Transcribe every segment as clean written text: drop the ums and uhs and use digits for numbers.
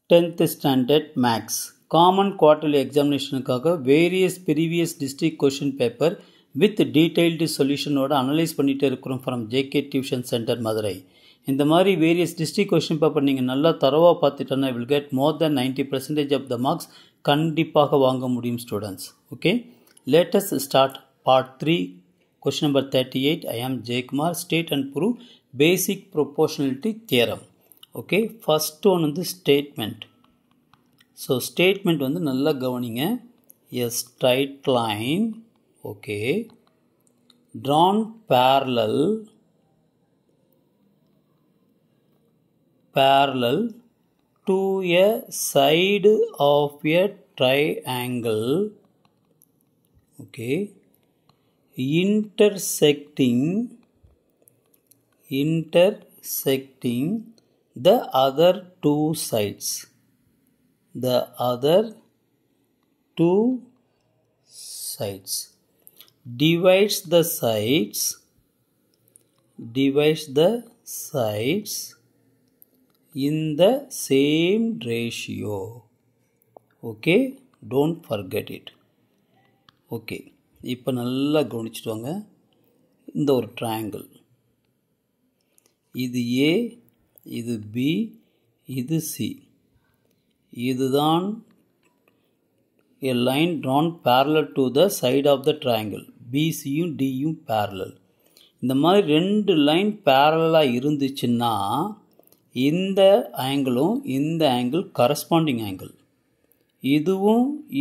10th standard max common quarterly examinationக்காக various previous district question paper with detailed solution ஓட analyse பண்ணிட்டே இருக்கிறோம் from JK Tuition Center Madurai. இந்த மாதிரி various district question paper நீங்கள் நல்லா தரவாக பார்த்துட்டோன்னா will get more then 90% of the marks கண்டிப்பாக வாங்க முடியும் students. Okay, let's start part 3 question number 38. I am Jayakumar. State and prove basic proportionality theorem. Okay, first one வந்து ஸ்டேட்மெண்ட். ஸோ ஸ்டேட்மெண்ட் வந்து நல்லா கவனிங்க. A straight line okay drawn parallel to a side of a triangle okay intersecting the other two sides divides the sides in the same ratio. Okay, don't forget it. Okay, இப்போ நல்லா கவனிச்சுட்டு வாங்க. இந்த ஒரு triangle, இது A, இது B, இது C. இதுதான் a line drawn parallel to the side of the triangle. BCயும் Dயும் parallel. இந்த மாதிரி ரெண்டு லைன் பேரலாக இருந்துச்சுன்னா இந்த ஆங்கிளும் இந்த ஆங்கிள் கரஸ்பாண்டிங் ஆங்கிள்,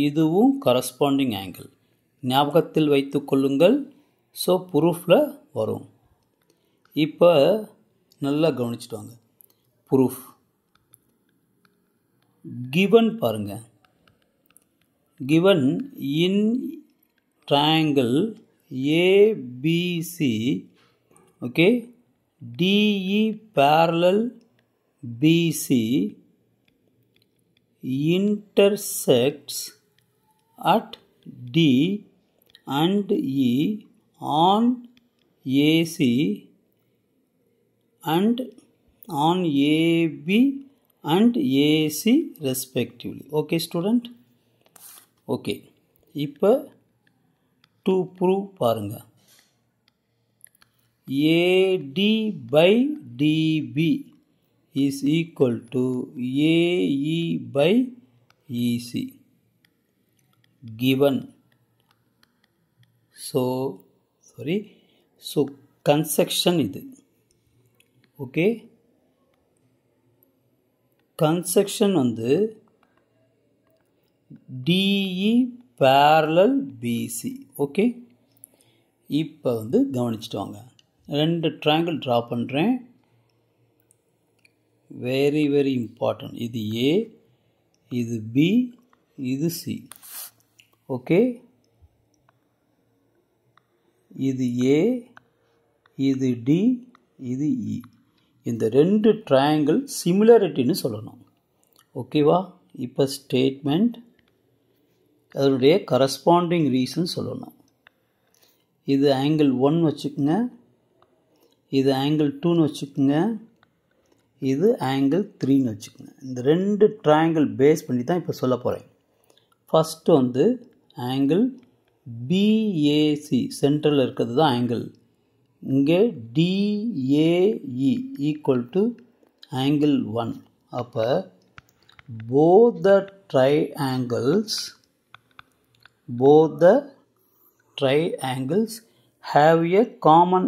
இதுவும் கரஸ்பாண்டிங் ஆங்கிள். ஞாபகத்தில் வைத்து கொள்ளுங்கள். ஸோ ப்ரூஃபில் வரும். இப்போ நல்லா கவனிச்சுட்டு வாங்க. ப்ரூஃப் கிவன் பாருங்க. Given in triangle ABC okay DE parallel BC intersects at D and E on AC and on AB and AC respectively. Okay student? Okay, இப்போ to prove பாருங்க. AD by DB is equal to AE by EC given. So construction இது. Okay, construction வந்து DE parallel BC. Okay, இப்போ வந்து கவனிச்சுட்டு வாங்க. ரெண்டு triangle draw பண்ணுறேன். Very very important. இது A, இது B, இது C. ஓகே, இது A, இது D, இது E. இந்த ரெண்டு ட்ரையாங்கிள் சிமிலாரிட்டின்னு சொல்லணும். ஓகேவா? இப்போ ஸ்டேட்மெண்ட் அதனுடைய கரஸ்பாண்டிங் ரீசன் சொல்லணும். இது ஆங்கிள் 1 வச்சுக்கோங்க, இது ஆங்கிள் 2ன்னு வச்சுக்கோங்க, இது ஆங்கிள் 3ன்னு வச்சுக்கோங்க. இந்த ரெண்டு ட்ரையாங்கிள் பேஸ் பண்ணி தான் இப்போ சொல்ல போகிறேன். ஃபஸ்ட்டு வந்து ஆங்கிள் BAC சென்ட்ரலில் இருக்கிறது தான் ஆங்கிள். இங்கே DAE ஈக்குவல் டு ஆங்கிள் 1. அப்போ both the triangles have a common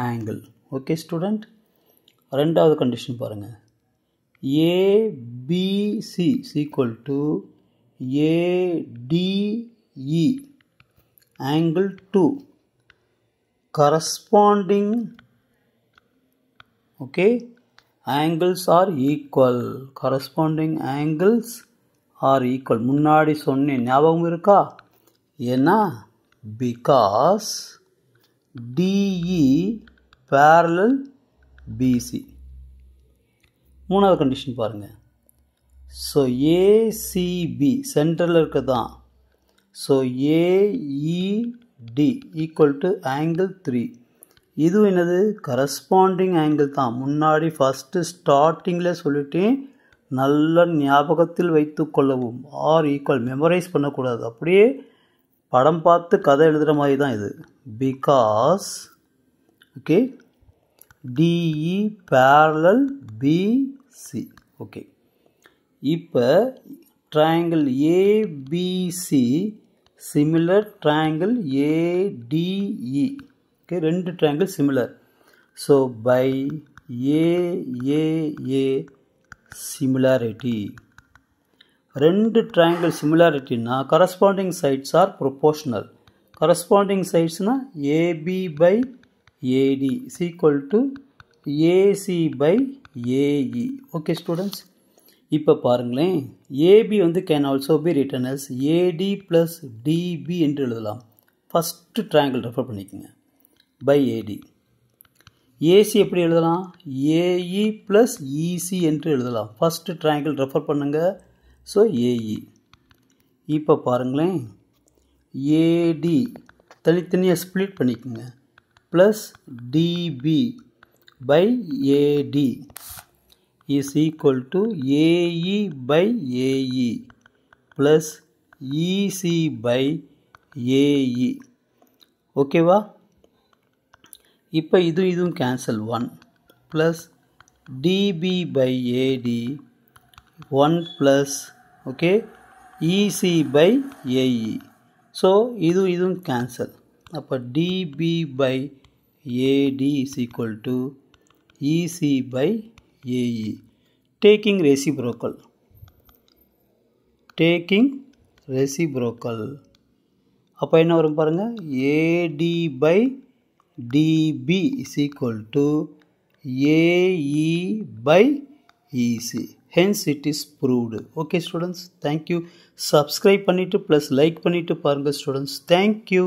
angle. Okay student? ரெண்டாவது கண்டிஷன் பாருங்க. ABC is equal to ADE angle 2 corresponding okay angles are equal. corresponding angles are equal. முன்னாடி சொன்னேன், ஞாபகம் இருக்கா? ஏன்னா because DE parallel BC. மூணாவது condition பாருங்க. ஸோ ACB சென்டரில் இருக்கதான். So AED equal to angle 3. இது என்னது கரஸ்பாண்டிங் ஆங்கிள் தான். முன்னாடி ஃபஸ்ட்டு ஸ்டார்டிங்கில் சொல்லிட்டேன், நல்ல ஞாபகத்தில் வைத்து கொள்ளவும். ஆர் ஈக்குவல் மெமரைஸ் பண்ணக்கூடாது, அப்படியே படம் பார்த்து கதை எழுதுகிற மாதிரி தான் இது. Because okay DE parallel BC. Okay, இப்போ triangle ABC similar triangle ADE. Okay, ரெண்டு triangle similar. So by AAA similarity, ரெண்டு ட்ரையாங்கிள் சிமிலாரிட்டின்னா corresponding sides are proportional. Corresponding சைட்ஸ்னால் AB by AD is equal to AC by AE. Okay students, இப்போ பாருங்களேன், AB வந்து can also be written as AD plus DB என்று எழுதலாம். First triangle refer பண்ணிக்கோங்க, by AD. AC எப்படி எழுதலாம்? AE plus EC என்று எழுதலாம். ஃபஸ்ட்டு ட்ரையாங்கிள் ரெஃபர் பண்ணுங்கள். So AE. இப்போ பாருங்களேன், ஏடி தனித்தனியாக ஸ்ப்ளிட் பண்ணிக்கோங்க, plus DB by AD is equal to AE by AE plus EC by AE. ஓகேவா? இப்போ இதுவும் cancel, 1 plus DB by AD 1 plus okay EC by AE. So இதுவும் கேன்சல். அப்போ DB by AD is equal to EC by AE. Taking reciprocal, அப்போ என்ன வரும் பாருங்கள், AD by DB is equal to AE by EC. Hence it is proved. Okay students, thank you. Subscribe பண்ணிட்டு plus like பண்ணிட்டு பாருங்க students. Thank you.